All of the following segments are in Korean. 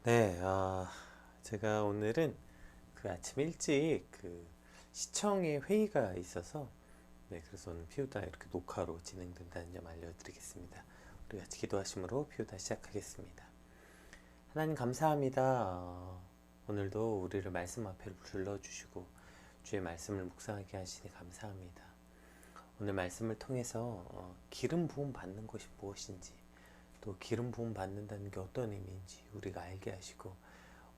네, 제가 오늘은 아침 일찍 시청에 회의가 있어서, 네, 그래서 오늘 피우다 이렇게 녹화로 진행된다는 점 알려드리겠습니다. 우리 같이 기도하심으로 피우다 시작하겠습니다. 하나님 감사합니다. 오늘도 우리를 말씀 앞에 불러주시고 주의 말씀을 묵상하게 하시니 감사합니다. 오늘 말씀을 통해서 기름 부음 받는 것이 무엇인지, 또 기름 부음 받는다는 게 어떤 의미인지 우리가 알게 하시고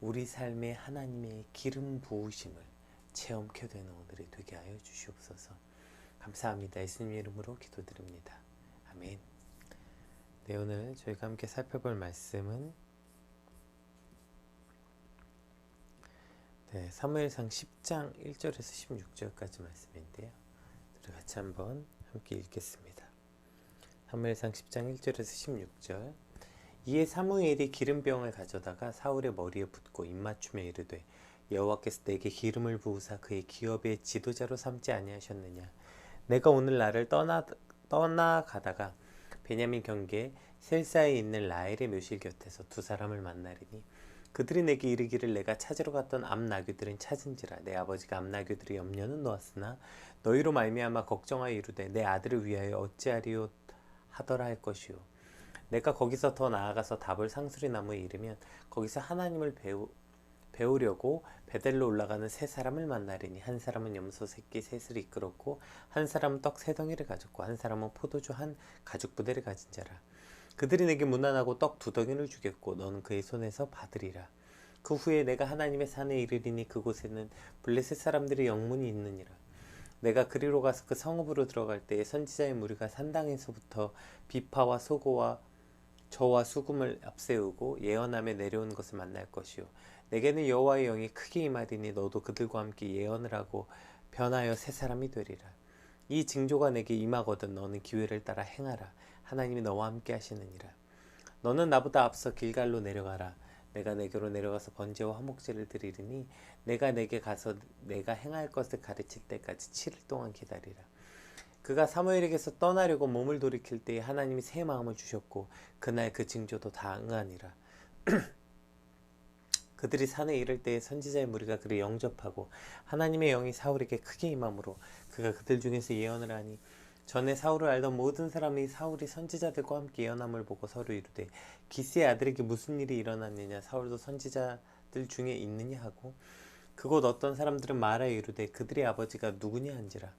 우리 삶에 하나님의 기름 부으심을 체험케 되는 오늘이 되게 하여 주시옵소서. 감사합니다. 예수님 이름으로 기도드립니다. 아멘. 네, 오늘 저희가 함께 살펴볼 말씀은 사무엘상 10장 1절에서 16절까지 말씀인데요. 우리 같이 한번 함께 읽겠습니다. 사무엘상 10장 1절에서 16절. 이에 사무엘이 기름병을 가져다가 사울의 머리에 붓고 입맞춤에 이르되 여호와께서 내게 기름을 부으사 그의 기업의 지도자로 삼지 아니하셨느냐. 내가 오늘 나를 떠나가다가 베냐민 경계 셀사에 있는 라헬의 묘실 곁에서 두 사람을 만나리니 그들이 내게 이르기를 내가 찾으러 갔던 암나귀들은 찾은지라. 내 아버지가 암나귀들의 염려는 놓았으나 너희로 말미암아 걱정하여 이르되 내 아들을 위하여 어찌하리요 하더라 할 것이요. 내가 거기서 더 나아가서 다볼 상수리 나무에 이르면 거기서 하나님을 배우려고 베델로 올라가는 세 사람을 만나리니 한 사람은 염소 새끼 셋을 이끌었고 한 사람은 떡 세 덩이를 가졌고 한 사람은 포도주 한 가죽 부대를 가진 자라. 그들이 내게 문안하고 떡 두 덩이를 주겠고 너는 그의 손에서 받으리라. 그 후에 내가 하나님의 산에 이르리니 그곳에는 블레셋 사람들의 영문이 있느니라. 내가 그리로 가서 그 성읍으로 들어갈 때에 선지자의 무리가 산당에서부터 비파와 소고와 저와 수금을 앞세우고 예언함에 내려온 것을 만날 것이요. 내게는 여호와의 영이 크게 임하리니 너도 그들과 함께 예언을 하고 변하여 새 사람이 되리라. 이 징조가 내게 임하거든 너는 기회를 따라 행하라. 하나님이 너와 함께 하시느니라. 너는 나보다 앞서 길갈로 내려가라. 내가 내게로 내려가서 번제와 화목제를 드리리니 내가 내게 가서 내가 행할 것을 가르칠 때까지 7일 동안 기다리라. 그가 사무엘에게서 떠나려고 몸을 돌이킬 때에 하나님이 새 마음을 주셨고 그날 그 징조도 다 응하니라. 그들이 산에 이를 때에 선지자의 무리가 그를 영접하고 하나님의 영이 사울에게 크게 임함으로 그가 그들 중에서 예언을 하니 전에 사울을 알던 모든 사람이 사울이 선지자들과 함께 예언함을 보고 서로 이르되 기스의 아들에게 무슨 일이 일어났느냐. 사울도 선지자들 중에 있느냐 하고 그곳 어떤 사람들은 말하여 이르되 그들의 아버지가 누구냐 한지라.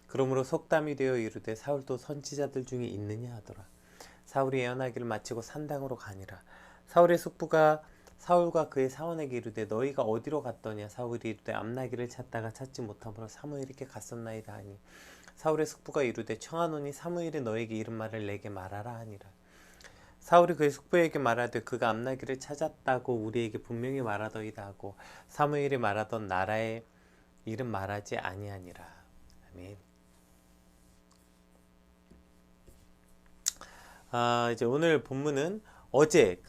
그러므로 속담이 되어 이르되 사울도 선지자들 중에 있느냐 하더라. 사울이 예언하기를 마치고 산당으로 가니라. 사울의 숙부가 사울과 그의 사원에게 이르되 너희가 어디로 갔더냐. 사울이 이르되 암나귀를 찾다가 찾지 못하므로 사무엘에게 갔었나이다 하니 사울의 숙부가 이르되 청하노니 사무엘이 너에게 이른 말을 내게 말하라 하니라. 사울이 그의 숙부에게 말하되 그가 암나귀를 찾았다고 우리에게 분명히 말하더이다 하고 사무엘이 말하던 나라의 이름 말하지 아니하니라. 아멘. 이제 오늘 본문은 어제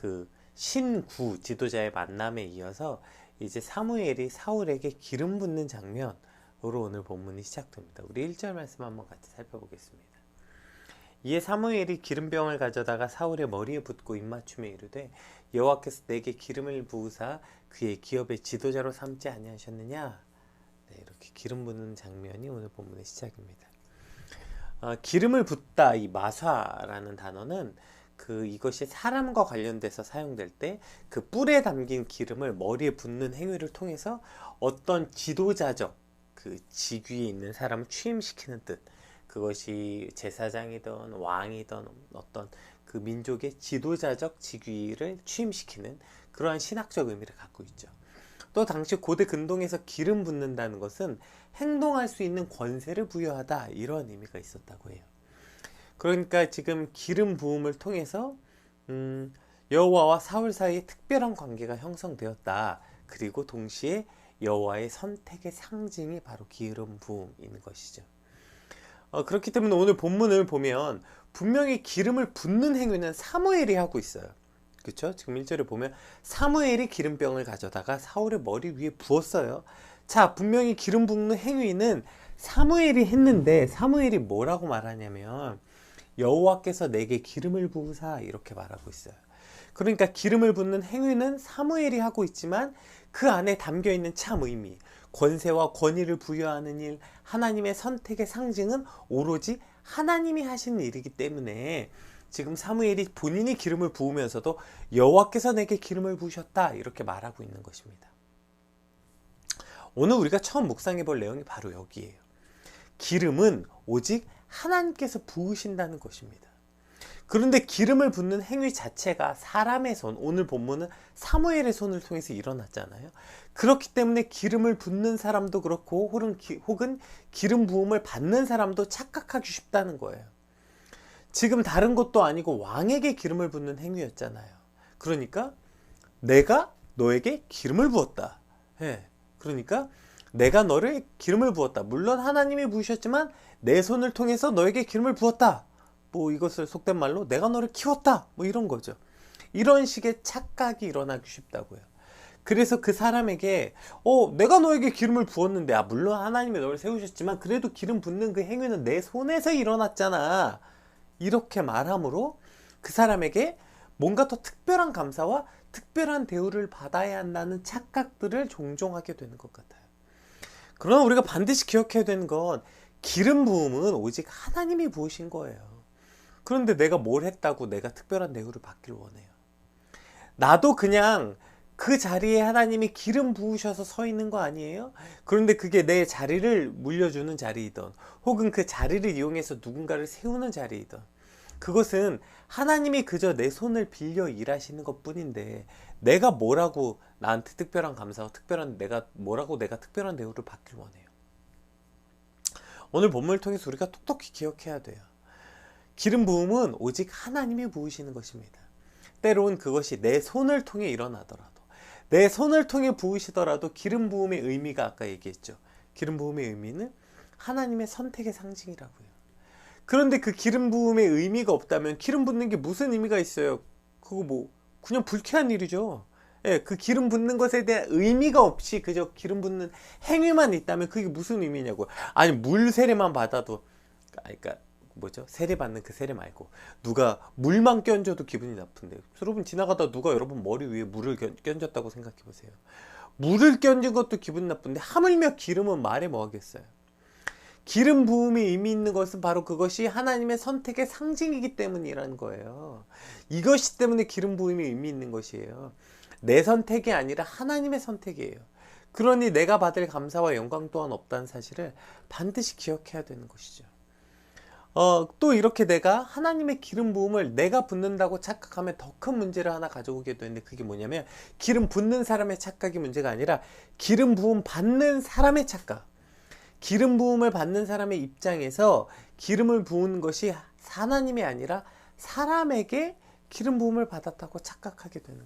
신구 지도자의 만남에 이어서 이제 사무엘이 사울에게 기름 붓는 장면으로 오늘 본문이 시작됩니다. 우리 1절 말씀 한번 같이 살펴보겠습니다. 이에 사무엘이 기름병을 가져다가 사울의 머리에 붓고 입맞춤에 이르되 여호와께서 내게 기름을 부으사 그의 기업의 지도자로 삼지 아니하셨느냐. 네, 이렇게 기름 붓는 장면이 오늘 본문의 시작입니다. 기름을 붓다, 이 마사라는 단어는 이것이 사람과 관련돼서 사용될 때 그 뿔에 담긴 기름을 머리에 붓는 행위를 통해서 어떤 지도자적 직위에 있는 사람을 취임시키는 뜻, 그것이 제사장이든 왕이든 어떤 그 민족의 지도자적 직위를 취임시키는 그러한 신학적 의미를 갖고 있죠. 또 당시 고대 근동에서 기름 붓는다는 것은 행동할 수 있는 권세를 부여하다, 이런 의미가 있었다고 해요. 그러니까 지금 기름 부음을 통해서 여호와와 사울 사이에 특별한 관계가 형성되었다. 그리고 동시에 여호와의 선택의 상징이 바로 기름 부음인 것이죠. 그렇기 때문에 오늘 본문을 보면 분명히 기름을 붓는 행위는 사무엘이 하고 있어요. 그렇죠? 지금 1절에 보면 사무엘이 기름병을 가져다가 사울의 머리 위에 부었어요. 자, 분명히 기름 붓는 행위는 사무엘이 했는데 사무엘이 뭐라고 말하냐면 여호와께서 내게 기름을 부으사 이렇게 말하고 있어요. 그러니까 기름을 붓는 행위는 사무엘이 하고 있지만 그 안에 담겨 있는 참 의미, 권세와 권위를 부여하는 일, 하나님의 선택의 상징은 오로지 하나님이 하시는 일이기 때문에 지금 사무엘이 본인이 기름을 부으면서도 여호와께서 내게 기름을 부으셨다 이렇게 말하고 있는 것입니다. 오늘 우리가 처음 묵상해 볼 내용이 바로 여기에요. 기름은 오직 하나님께서 부으신다는 것입니다. 그런데 기름을 붓는 행위 자체가 사람의 손, 오늘 본문은 사무엘의 손을 통해서 일어났잖아요. 그렇기 때문에 기름을 붓는 사람도 그렇고 혹은 기름 부음을 받는 사람도 착각하기 쉽다는 거예요. 지금 다른 것도 아니고 왕에게 기름을 붓는 행위였잖아요. 그러니까 내가 너에게 기름을 부었다. 그러니까 내가 너를 기름을 부었다. 물론 하나님이 부으셨지만 내 손을 통해서 너에게 기름을 부었다. 뭐 이것을 속된 말로 내가 너를 키웠다. 뭐 이런 거죠. 이런 식의 착각이 일어나기 쉽다고요. 그래서 그 사람에게 내가 너에게 기름을 부었는데 물론 하나님이 너를 세우셨지만 그래도 기름 붓는 그 행위는 내 손에서 일어났잖아. 이렇게 말함으로 그 사람에게 뭔가 더 특별한 감사와 특별한 대우를 받아야 한다는 착각들을 종종 하게 되는 것 같아요. 그러나 우리가 반드시 기억해야 되는 건 기름 부음은 오직 하나님이 부으신 거예요. 그런데 내가 뭘 했다고 내가 특별한 대우를 받기를 원해요. 나도 그냥 그 자리에 하나님이 기름 부으셔서 서 있는 거 아니에요? 그런데 그게 내 자리를 물려주는 자리이던 혹은 그 자리를 이용해서 누군가를 세우는 자리이던 그것은 하나님이 그저 내 손을 빌려 일하시는 것 뿐인데 내가 뭐라고 나한테 특별한 감사와 내가 특별한 대우를 받길 원해요. 오늘 본문을 통해서 우리가 똑똑히 기억해야 돼요. 기름 부음은 오직 하나님이 부으시는 것입니다. 때론 그것이 내 손을 통해 일어나더라도 내 손을 통해 부으시더라도 기름 부음의 의미가 아까 얘기했죠. 기름 부음의 의미는 하나님의 선택의 상징이라고요. 그런데 그 기름 부음의 의미가 없다면 기름 붓는 게 무슨 의미가 있어요? 그거 그냥 불쾌한 일이죠. 그 기름 붓는 것에 대한 의미가 없이 그저 기름 붓는 행위만 있다면 그게 무슨 의미냐고요. 아니 물 세례만 받아도 그러니까 세례 받는 그 세례 말고 누가 물만 껴줘도 기분이 나쁜데 여러분 지나가다 누가 여러분 머리 위에 물을 껴줬다고 생각해 보세요. 물을 껴준 것도 기분 나쁜데 하물며 기름은 말해 뭐 하겠어요. 기름 부음이 의미 있는 것은 바로 그것이 하나님의 선택의 상징이기 때문이라는 거예요. 이것이 때문에 기름 부음이 의미 있는 것이에요. 내 선택이 아니라 하나님의 선택이에요. 그러니 내가 받을 감사와 영광 또한 없다는 사실을 반드시 기억해야 되는 것이죠. 또 이렇게 내가 하나님의 기름 부음을 내가 붓는다고 착각하면 더 큰 문제를 하나 가져오게 되는데 그게 뭐냐면 기름 붓는 사람의 착각이 문제가 아니라 기름 부음 받는 사람의 착각. 기름 부음을 받는 사람의 입장에서 기름을 부은 것이 하나님이 아니라 사람에게 기름 부음을 받았다고 착각하게 되는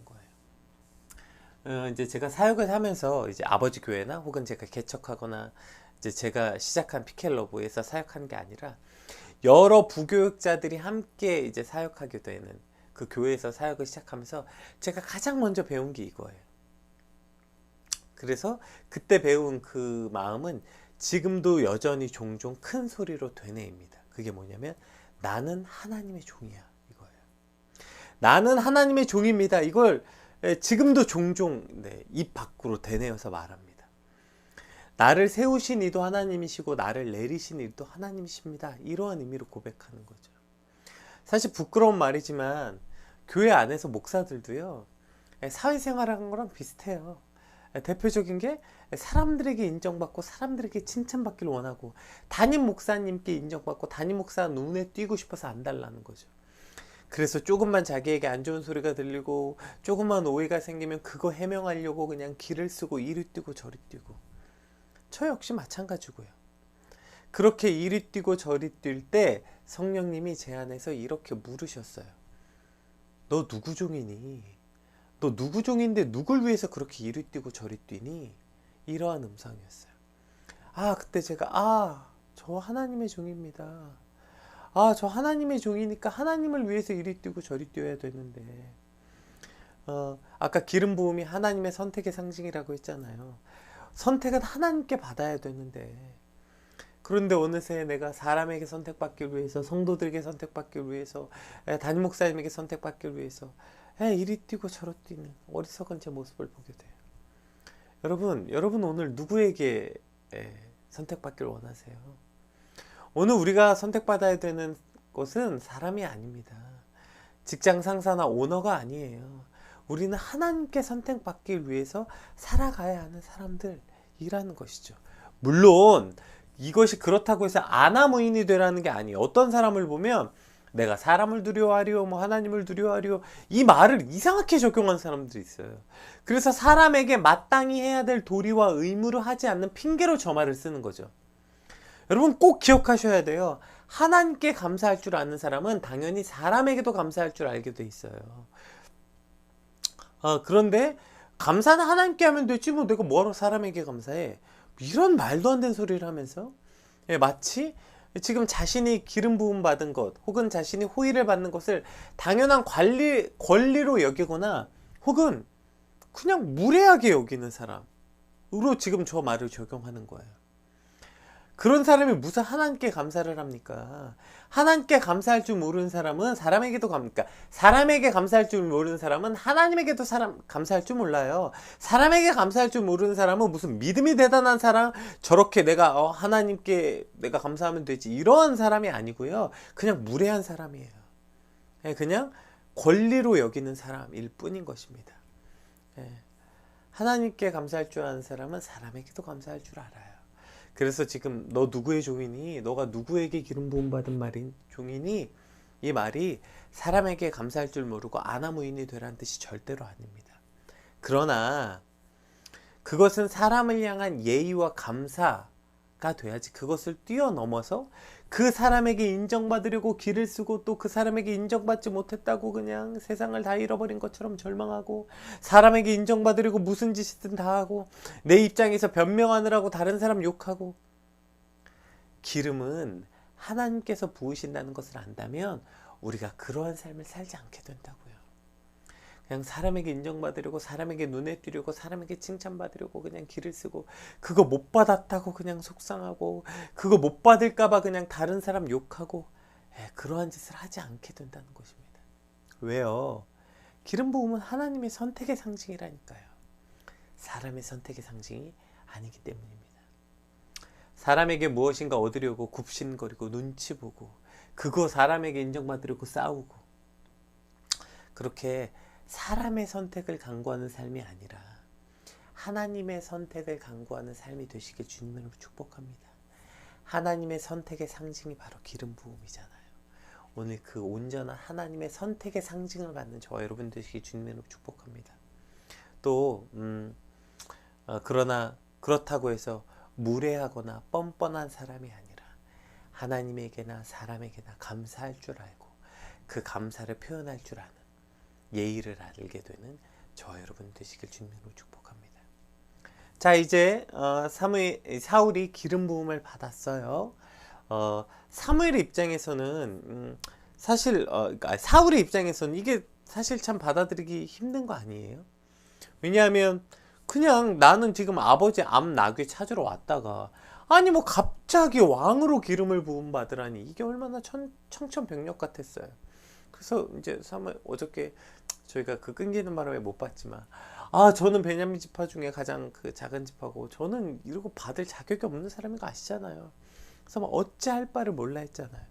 거예요. 이제 제가 사역을 하면서 이제 아버지 교회나 혹은 제가 개척하거나 이제 제가 시작한 피켈러브에서 사역하는 게 아니라 여러 부교육자들이 함께 이제 사역하게 되는 그 교회에서 사역을 시작하면서 제가 가장 먼저 배운 게 이거예요. 그래서 그때 배운 그 마음은 지금도 여전히 종종 큰 소리로 되뇌입니다. 그게 뭐냐면 나는 하나님의 종이야 이거예요. 나는 하나님의 종입니다. 이걸 지금도 종종 입 밖으로 되뇌어서 말합니다. 나를 세우신 이도 하나님이시고 나를 내리신 이도 하나님이십니다. 이러한 의미로 고백하는 거죠. 사실 부끄러운 말이지만 교회 안에서 목사들도요 사회생활하는 거랑 비슷해요. 대표적인 게 사람들에게 인정받고 사람들에게 칭찬받기를 원하고 담임 목사님께 인정받고 담임 목사 눈에 띄고 싶어서 안 달라는 거죠. 그래서 조금만 자기에게 안 좋은 소리가 들리고 조금만 오해가 생기면 그거 해명하려고 그냥 길을 쓰고 이리 뛰고 저리 뛰고 저 역시 마찬가지고요. 그렇게 이리 뛰고 저리 뛸 때 성령님이 제 안에서 이렇게 물으셨어요. 너 누구 종이니? 너 누구 종인데 누굴 위해서 그렇게 이리 뛰고 저리 뛰니? 이러한 음성이었어요. 그때 제가 저 하나님의 종입니다. 저 하나님의 종이니까 하나님을 위해서 이리 뛰고 저리 뛰어야 되는데 아까 기름 부음이 하나님의 선택의 상징이라고 했잖아요. 선택은 하나님께 받아야 되는데 그런데 어느새 내가 사람에게 선택받기 위해서 성도들에게 선택받기 위해서 담임 목사님에게 선택받기 위해서 이리 뛰고 저리 뛰는 어리석은 제 모습을 보게 돼요. 여러분 오늘 누구에게 선택받길 원하세요? 오늘 우리가 선택받아야 되는 것은 사람이 아닙니다. 직장 상사나 오너가 아니에요. 우리는 하나님께 선택받기 위해서 살아가야 하는 사람들이라는 것이죠. 물론 이것이 그렇다고 해서 아나무인이 되라는 게 아니에요. 어떤 사람을 보면 내가 사람을 두려워하리요, 뭐 하나님을 두려워하리요, 이 말을 이상하게 적용한 사람들이 있어요. 그래서 사람에게 마땅히 해야 될 도리와 의무를 하지 않는 핑계로 저 말을 쓰는 거죠. 여러분 꼭 기억하셔야 돼요. 하나님께 감사할 줄 아는 사람은 당연히 사람에게도 감사할 줄 알게 돼 있어요. 그런데 감사는 하나님께 하면 되지 뭐 내가 뭐하러 사람에게 감사해, 이런 말도 안 되는 소리를 하면서 마치 지금 자신이 기름 부음 받은 것 혹은 자신이 호의를 받는 것을 당연한 권리로 여기거나 혹은 그냥 무례하게 여기는 사람으로 지금 저 말을 적용하는 거예요. 그런 사람이 무슨 하나님께 감사를 합니까? 하나님께 감사할 줄 모르는 사람은 사람에게도 사람에게 감사할 줄 모르는 사람은 하나님에게도 감사할 줄 몰라요. 사람에게 감사할 줄 모르는 사람은 무슨 믿음이 대단한 사람, 저렇게 내가 하나님께 내가 감사하면 되지, 이런 사람이 아니고요. 그냥 무례한 사람이에요. 그냥 권리로 여기는 사람일 뿐인 것입니다. 하나님께 감사할 줄 아는 사람은 사람에게도 감사할 줄 알아요. 그래서 지금 너 누구의 종이니? 너가 누구에게 기름 부음 받은 말인 종이니? 이 말이 사람에게 감사할 줄 모르고 아나무인이 되라는 뜻이 절대로 아닙니다. 그러나 그것은 사람을 향한 예의와 감사가 돼야지, 그것을 뛰어넘어서 그 사람에게 인정받으려고 길을 쓰고 또 그 사람에게 인정받지 못했다고 그냥 세상을 다 잃어버린 것처럼 절망하고, 사람에게 인정받으려고 무슨 짓이든 다 하고, 내 입장에서 변명하느라고 다른 사람 욕하고. 기름은 하나님께서 부으신다는 것을 안다면 우리가 그러한 삶을 살지 않게 된다고요. 그냥 사람에게 인정받으려고, 사람에게 눈에 띄려고, 사람에게 칭찬받으려고 그냥 길을 쓰고, 그거 못 받았다고 그냥 속상하고, 그거 못 받을까봐 그냥 다른 사람 욕하고, 그러한 짓을 하지 않게 된다는 것입니다. 왜요? 기름 부음은 하나님의 선택의 상징이라니까요. 사람의 선택의 상징이 아니기 때문입니다. 사람에게 무엇인가 얻으려고 굽신거리고 눈치 보고, 그거 사람에게 인정받으려고 싸우고, 그렇게 사람의 선택을 강구하는 삶이 아니라 하나님의 선택을 강구하는 삶이 되시길 주님으로 축복합니다. 하나님의 선택의 상징이 바로 기름 부음이잖아요. 오늘 그 온전한 하나님의 선택의 상징을 받는 저와 여러분 되시길 주님으로 축복합니다. 또 그러나 그렇다고 해서 무례하거나 뻔뻔한 사람이 아니라 하나님에게나 사람에게나 감사할 줄 알고 그 감사를 표현할 줄 아는 예의를 알게 되는 저와 여러분 되시길 주님으로 축복합니다. 자, 이제 사울이 기름 부음을 받았어요. 사무엘의 입장에서는 사실 사울의 입장에서는 이게 사실 참 받아들이기 힘든 거 아니에요? 왜냐하면 그냥 나는 지금 아버지 암나귀 찾으러 왔다가 아니 뭐 갑자기 왕으로 기름을 부음 받으라니, 이게 얼마나 청천벽력 같았어요. 그래서 이제 어저께 저희가 그 끊기는 바람에 못 봤지만, 저는 베냐민 지파 중에 가장 그 작은 지파고 저는 이러고 받을 자격이 없는 사람인 거 아시잖아요. 그래서 막 어찌할 바를 몰라 했잖아요.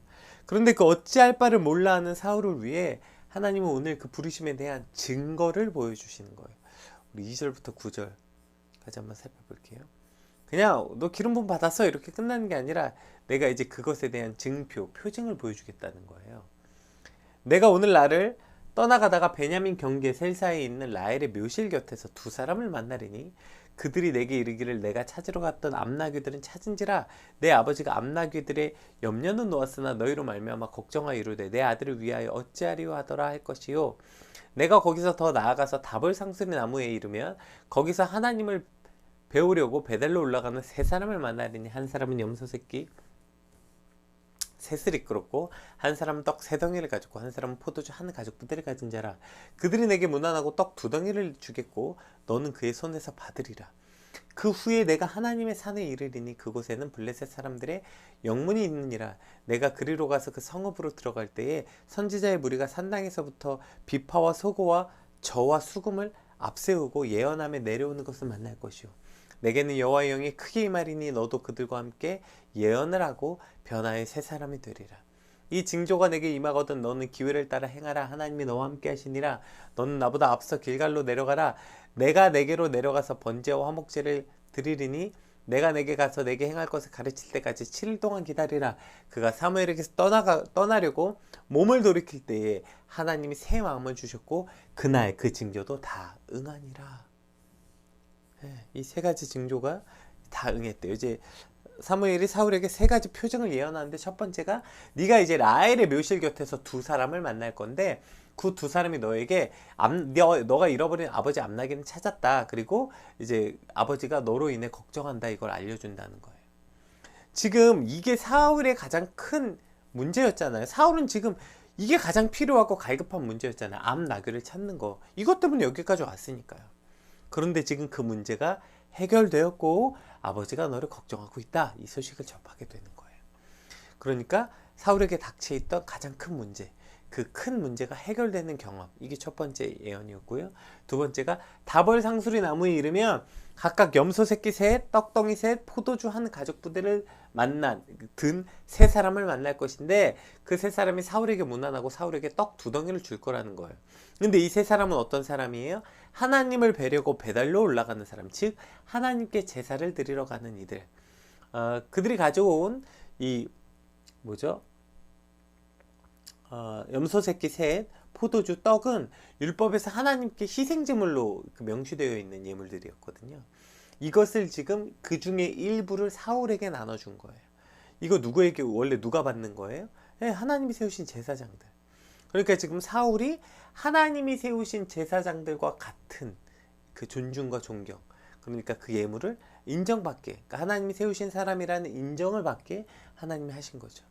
그런데 그 어찌할 바를 몰라 하는 사울을 위해 하나님은 오늘 그 부르심에 대한 증거를 보여주시는 거예요. 우리 2절부터 9절까지 한번 살펴볼게요. 그냥 너 기름 부음 받았어 이렇게 끝나는 게 아니라 내가 이제 그것에 대한 표징을 보여주겠다는 거예요. 내가 오늘 나를 떠나가다가 베냐민 경계 셀사에 있는 라헬의 묘실 곁에서 두 사람을 만나리니 그들이 내게 이르기를 내가 찾으러 갔던 암나귀들은 찾은지라 내 아버지가 암나귀들의 염려는 놓았으나 너희로 말미암아 걱정하여 이르되 내 아들을 위하여 어찌하리요 하더라 할 것이요. 내가 거기서 더 나아가서 다볼 상수리 나무에 이르면 거기서 하나님을 배우려고 베델로 올라가는 세 사람을 만나리니 한 사람은 염소 새끼 셋을 이끌었고 한 사람은 떡 3덩이를 가졌고 한 사람은 포도주 한 가죽부대를 가진 자라. 그들이 내게 문안하고 떡 2덩이를 주겠고 너는 그의 손에서 받으리라. 그 후에 내가 하나님의 산에 이르리니 그곳에는 블레셋 사람들의 영문이 있느니라. 내가 그리로 가서 그 성읍으로 들어갈 때에 선지자의 무리가 산당에서부터 비파와 소고와 저와 수금을 앞세우고 예언함에 내려오는 것을 만날 것이요. 내게는 여호와의 영이 크게 임하리니 너도 그들과 함께 예언을 하고 변화의 새 사람이 되리라. 이 징조가 내게 임하거든 너는 기회를 따라 행하라. 하나님이 너와 함께 하시니라. 너는 나보다 앞서 길갈로 내려가라. 내가 내게로 내려가서 번제와 화목제를 드리리니 내가 내게 가서 내게 행할 것을 가르칠 때까지 7일 동안 기다리라. 그가 사무엘에게서 떠나려고 몸을 돌이킬 때에 하나님이 새 마음을 주셨고 그날 그 징조도 다 응하니라. 이 세 가지 징조가 다 응했대요. 이제 사무엘이 사울에게 세 가지 표징을 예언하는데 첫 번째가 네가 이제 라헬의 묘실 곁에서 두 사람을 만날 건데 그 두 사람이 너에게 너가 잃어버린 아버지 암나기는 찾았다. 그리고 이제 아버지가 너로 인해 걱정한다. 이걸 알려준다는 거예요. 지금 이게 사울의 가장 큰 문제였잖아요. 사울은 지금 이게 가장 필요하고 갈급한 문제였잖아요. 암나귀를 찾는 거. 이것 때문에 여기까지 왔으니까요. 그런데 지금 그 문제가 해결되었고 아버지가 너를 걱정하고 있다. 이 소식을 접하게 되는 거예요. 그러니까 사울에게 닥쳐있던 가장 큰 문제, 그 큰 문제가 해결되는 경험, 이게 첫 번째 예언이었고요. 두 번째가 다벌 상수리 나무에 이르면 각각 염소 새끼 셋, 떡덩이 셋, 포도주 한 가족 부대를 든 세 사람을 만날 것인데 그 세 사람이 사울에게 문안하고 사울에게 떡 2덩이를 줄 거라는 거예요. 근데 이 세 사람은 어떤 사람이에요? 하나님을 뵈려고 배달로 올라가는 사람, 즉 하나님께 제사를 드리러 가는 이들. 그들이 가져온 이 염소 새끼 셋, 포도주, 떡은 율법에서 하나님께 희생제물로 명시되어 있는 예물들이었거든요. 이것을 지금 그 중에 일부를 사울에게 나눠준 거예요. 이거 누구에게 원래 누가 받는 거예요? 하나님이 세우신 제사장들. 그러니까 지금 사울이 하나님이 세우신 제사장들과 같은 그 존중과 존경, 그러니까 그 예물을 인정받게, 그러니까 하나님이 세우신 사람이라는 인정을 받게 하나님이 하신 거죠.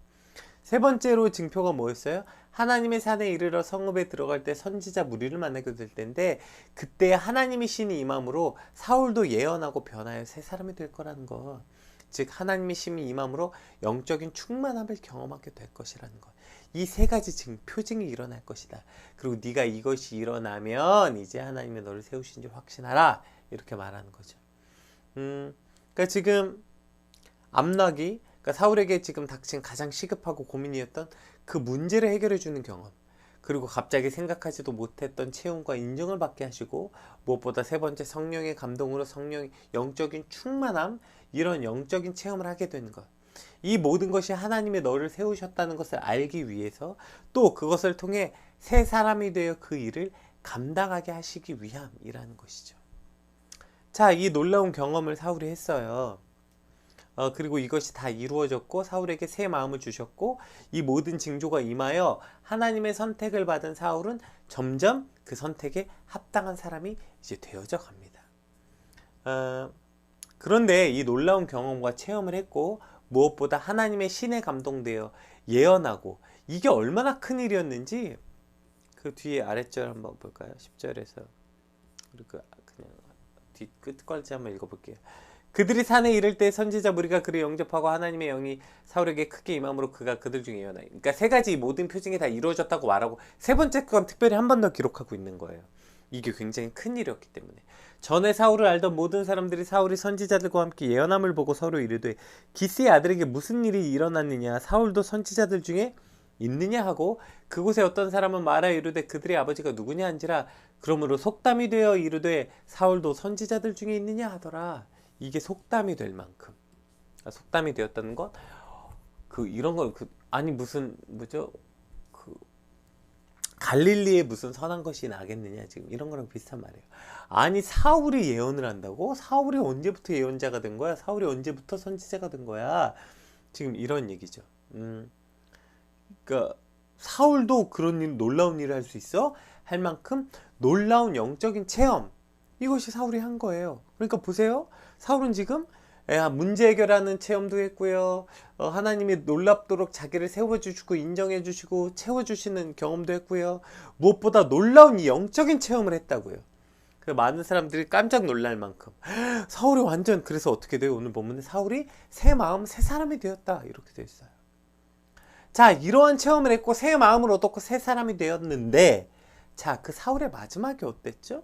세 번째로 징표가 뭐였어요? 하나님의 산에 이르러 성읍에 들어갈 때 선지자 무리를 만나게 될 텐데 그때 하나님의 신이 임함으로 사울도 예언하고 변하여 새 사람이 될 거라는 것. 즉 하나님의 신이 임함으로 영적인 충만함을 경험하게 될 것이라는 것. 이 세 가지 표징이 일어날 것이다. 그리고 네가 이것이 일어나면 이제 하나님이 너를 세우신 줄 확신하라. 이렇게 말하는 거죠. 그러니까 지금 암나기, 그러니까 사울에게 지금 닥친 가장 시급하고 고민이었던 그 문제를 해결해 주는 경험, 그리고 갑자기 생각하지도 못했던 체험과 인정을 받게 하시고 무엇보다 세 번째 성령의 감동으로 성령의 영적인 충만함, 이런 영적인 체험을 하게 되는 것. 이 모든 것이 하나님의 너를 세우셨다는 것을 알기 위해서 또 그것을 통해 새 사람이 되어 그 일을 감당하게 하시기 위함이라는 것이죠. 자, 이 놀라운 경험을 사울이 했어요. 그리고 이것이 다 이루어졌고 사울에게 새 마음을 주셨고 이 모든 징조가 임하여 하나님의 선택을 받은 사울은 점점 그 선택에 합당한 사람이 이제 되어져 갑니다. 그런데 이 놀라운 경험과 체험을 했고 무엇보다 하나님의 신에 감동되어 예언하고, 이게 얼마나 큰 일이었는지 그 뒤에 아랫절 한번 볼까요? 10절에서 그냥 끝까지 한번 읽어볼게요. 그들이 산에 이를 때 선지자 무리가 그를 영접하고 하나님의 영이 사울에게 크게 임함으로 그가 그들 중에 예언하여. 그러니까 세 가지 모든 표징이 다 이루어졌다고 말하고 세 번째 건 특별히 한 번 더 기록하고 있는 거예요. 이게 굉장히 큰 일이었기 때문에. 전에 사울을 알던 모든 사람들이 사울이 선지자들과 함께 예언함을 보고 서로 이르되 기스의 아들에게 무슨 일이 일어났느냐, 사울도 선지자들 중에 있느냐 하고 그곳에 어떤 사람은 말하여 이르되 그들의 아버지가 누구냐 한지라. 그러므로 속담이 되어 이르되 사울도 선지자들 중에 있느냐 하더라. 이게 속담이 될 만큼, 속담이 되었다는 건 이런 거 아니 무슨 갈릴리에 무슨 선한 것이 나겠느냐, 지금 이런 거랑 비슷한 말이에요. 아니 사울이 예언을 한다고? 사울이 언제부터 예언자가 된 거야? 사울이 언제부터 선지자가 된 거야? 지금 이런 얘기죠. 그러니까 사울도 그런 놀라운 일을 할 수 있어? 할 만큼 놀라운 영적인 체험, 이것이 사울이 한 거예요. 그러니까 보세요. 사울은 지금 문제 해결하는 체험도 했고요. 하나님이 놀랍도록 자기를 세워주시고 인정해주시고 채워주시는 경험도 했고요. 무엇보다 놀라운 이 영적인 체험을 했다고요. 그 많은 사람들이 깜짝 놀랄 만큼 사울이 완전, 그래서 어떻게 돼요? 오늘 본문에 사울이 새 마음 새 사람이 되었다 이렇게 되어 있어요. 자, 이러한 체험을 했고 새 마음을 얻었고 새 사람이 되었는데, 자, 그 사울의 마지막이 어땠죠?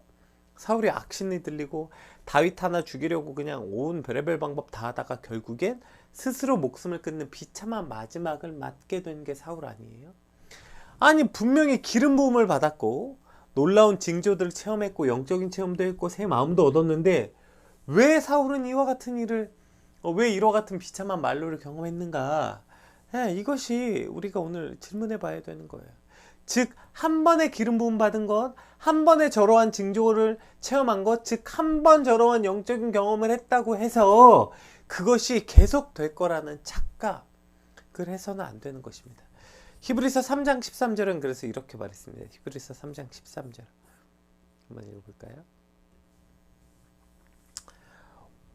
사울이 악신이 들리고 다윗 하나 죽이려고 그냥 온 별의별 방법 다 하다가 결국엔 스스로 목숨을 끊는 비참한 마지막을 맞게 된 게 사울 아니에요? 아니, 분명히 기름 부음을 받았고 놀라운 징조들을 체험했고 영적인 체험도 했고 새 마음도 얻었는데, 왜 사울은 이와 같은 일을, 왜 이와 같은 비참한 말로를 경험했는가? 이것이 우리가 오늘 질문해 봐야 되는 거예요. 즉, 한 번에 기름 부음 받은 것, 한 번에 저러한 징조를 체험한 것, 즉 한 번 저러한 영적인 경험을 했다고 해서 그것이 계속 될 거라는 착각을 해서는 안 되는 것입니다. 히브리서 3장 13절은 그래서 이렇게 말했습니다. 히브리서 3장 13절 한번 읽어볼까요?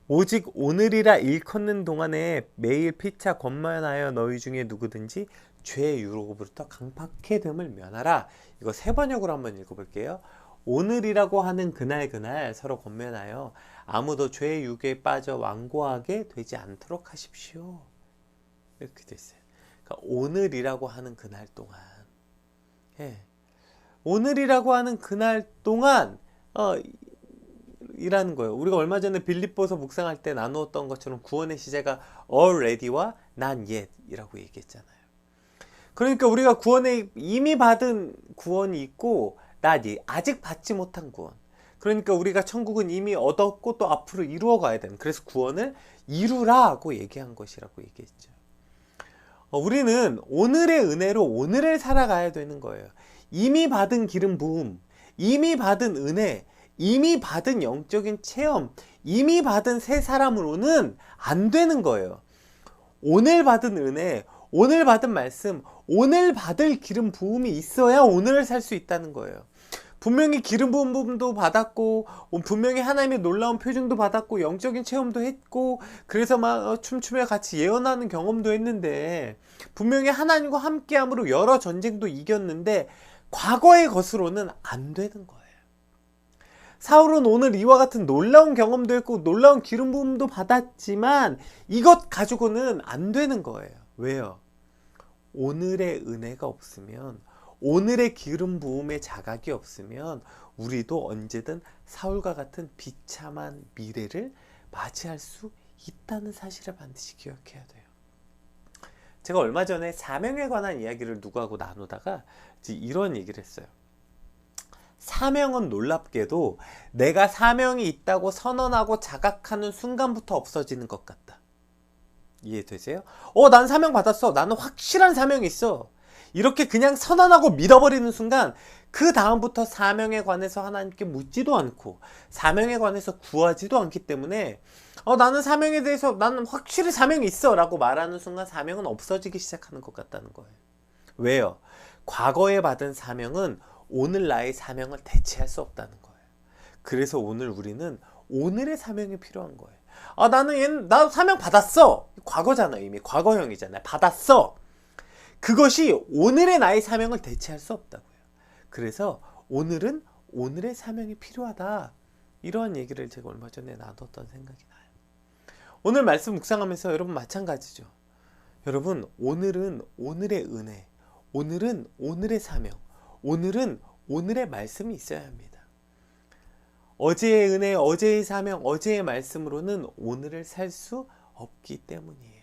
오직 오늘이라 일컫는 동안에 매일 피차 권면하여 너희 중에 누구든지 죄의 유혹으로부터 강팍해 됨을 면하라. 이거 세 번역으로 한번 읽어볼게요. 오늘이라고 하는 그날 서로 권면하여 아무도 죄의 유혹에 빠져 완고하게 되지 않도록 하십시오. 이렇게 돼 있어요. 그러니까 오늘이라고 하는 그날 동안, 오늘이라고 하는 그날 동안 이라는 거예요. 우리가 얼마 전에 빌립보서 묵상할 때 나누었던 것처럼 구원의 시제가 already와 not yet 이라고 얘기했잖아요. 그러니까 우리가 구원에 이미 받은 구원이 있고 not yet, 아직 받지 못한 구원. 그러니까 우리가 천국은 이미 얻었고 또 앞으로 이루어 가야 되는, 그래서 구원을 이루라고 얘기한 것이라고 얘기했죠. 우리는 오늘의 은혜로 오늘을 살아가야 되는 거예요. 이미 받은 기름 부음, 이미 받은 은혜, 이미 받은 영적인 체험, 이미 받은 새 사람으로는 안 되는 거예요. 오늘 받은 은혜, 오늘 받은 말씀, 오늘 받을 기름 부음이 있어야 오늘을 살 수 있다는 거예요. 분명히 기름 부음도 받았고, 분명히 하나님의 놀라운 표징도 받았고, 영적인 체험도 했고, 그래서 막 춤추며 같이 예언하는 경험도 했는데, 분명히 하나님과 함께함으로 여러 전쟁도 이겼는데 과거의 것으로는 안 되는 거예요. 사울은 오늘 이와 같은 놀라운 경험도 했고 놀라운 기름 부음도 받았지만 이것 가지고는 안 되는 거예요. 왜요? 오늘의 은혜가 없으면, 오늘의 기름 부음의 자각이 없으면 우리도 언제든 사울과 같은 비참한 미래를 맞이할 수 있다는 사실을 반드시 기억해야 돼요. 제가 얼마 전에 사명에 관한 이야기를 누구하고 나누다가 이런 얘기를 했어요. 사명은 놀랍게도 내가 사명이 있다고 선언하고 자각하는 순간부터 없어지는 것 같다. 이해되세요? 난 사명 받았어. 나는 확실한 사명이 있어. 이렇게 그냥 선언하고 믿어버리는 순간 그 다음부터 사명에 관해서 하나님께 묻지도 않고 사명에 관해서 구하지도 않기 때문에 나는 사명에 대해서 나는 확실히 사명이 있어 라고 말하는 순간 사명은 없어지기 시작하는 것 같다는 거예요. 왜요? 과거에 받은 사명은 오늘 나의 사명을 대체할 수 없다는 거예요. 그래서 오늘 우리는 오늘의 사명이 필요한 거예요. 나 사명 받았어. 과거잖아요. 이미 과거형이잖아요. 받았어. 그것이 오늘의 나의 사명을 대체할 수 없다고요. 그래서 오늘은 오늘의 사명이 필요하다. 이러한 얘기를 제가 얼마 전에 나눴던 생각이 나요. 오늘 말씀 묵상하면서 여러분 마찬가지죠. 여러분, 오늘은 오늘의 은혜, 오늘은 오늘의 사명, 오늘은 오늘의 말씀이 있어야 합니다. 어제의 은혜, 어제의 사명, 어제의 말씀으로는 오늘을 살 수 없기 때문이에요.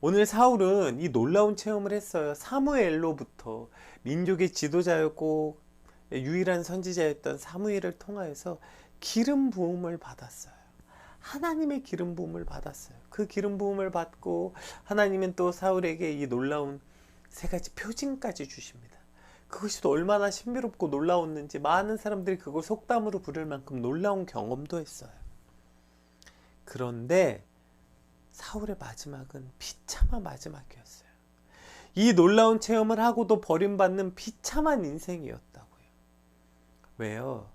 오늘 사울은 이 놀라운 체험을 했어요. 사무엘로부터 민족의 지도자였고 유일한 선지자였던 사무엘을 통하여서 기름 부음을 받았어요. 하나님의 기름 부음을 받았어요. 그 기름 부음을 받고 하나님은 또 사울에게 이 놀라운 세 가지 표징까지 주십니다. 그것이 또 얼마나 신비롭고 놀라웠는지 많은 사람들이 그걸 속담으로 부를 만큼 놀라운 경험도 했어요. 그런데 사울의 마지막은 비참한 마지막이었어요. 이 놀라운 체험을 하고도 버림받는 비참한 인생이었다고요. 왜요?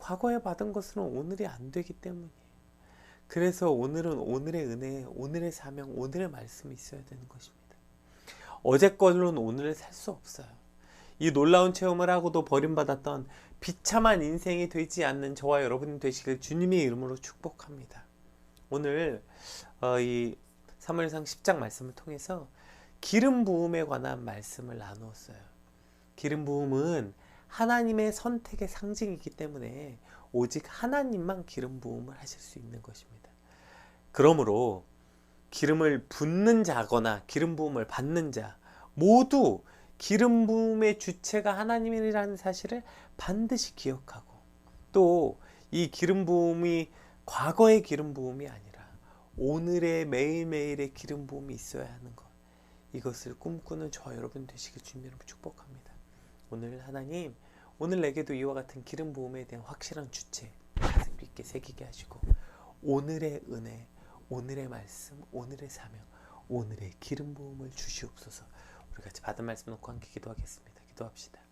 과거에 받은 것은 오늘이 안 되기 때문이에요. 그래서 오늘은 오늘의 은혜, 오늘의 사명, 오늘의 말씀이 있어야 되는 것입니다. 어제 걸로는 오늘을 살 수 없어요. 이 놀라운 체험을 하고도 버림받았던 비참한 인생이 되지 않는 저와 여러분이 되시길 주님의 이름으로 축복합니다. 오늘 이 사무엘상 10장 말씀을 통해서 기름 부음에 관한 말씀을 나누었어요. 기름 부음은 하나님의 선택의 상징이기 때문에 오직 하나님만 기름 부음을 하실 수 있는 것입니다. 그러므로 기름을 붓는 자거나 기름 부음을 받는 자 모두 기름 부음의 주체가 하나님이라는 사실을 반드시 기억하고, 또 이 기름 부음이 과거의 기름 부음이 아니라 오늘의 매일매일의 기름 부음이 있어야 하는 것, 이것을 꿈꾸는 저와 여러분 되시길 주님으로 축복합니다. 오늘 하나님, 오늘 내게도 이와 같은 기름 부음에 대한 확실한 주체 가슴 깊게 새기게 하시고, 오늘의 은혜, 오늘의 말씀, 오늘의 사명, 오늘의 기름 부음을 주시옵소서. 우리 같이 받은 말씀 놓고 함께 기도하겠습니다. 기도합시다.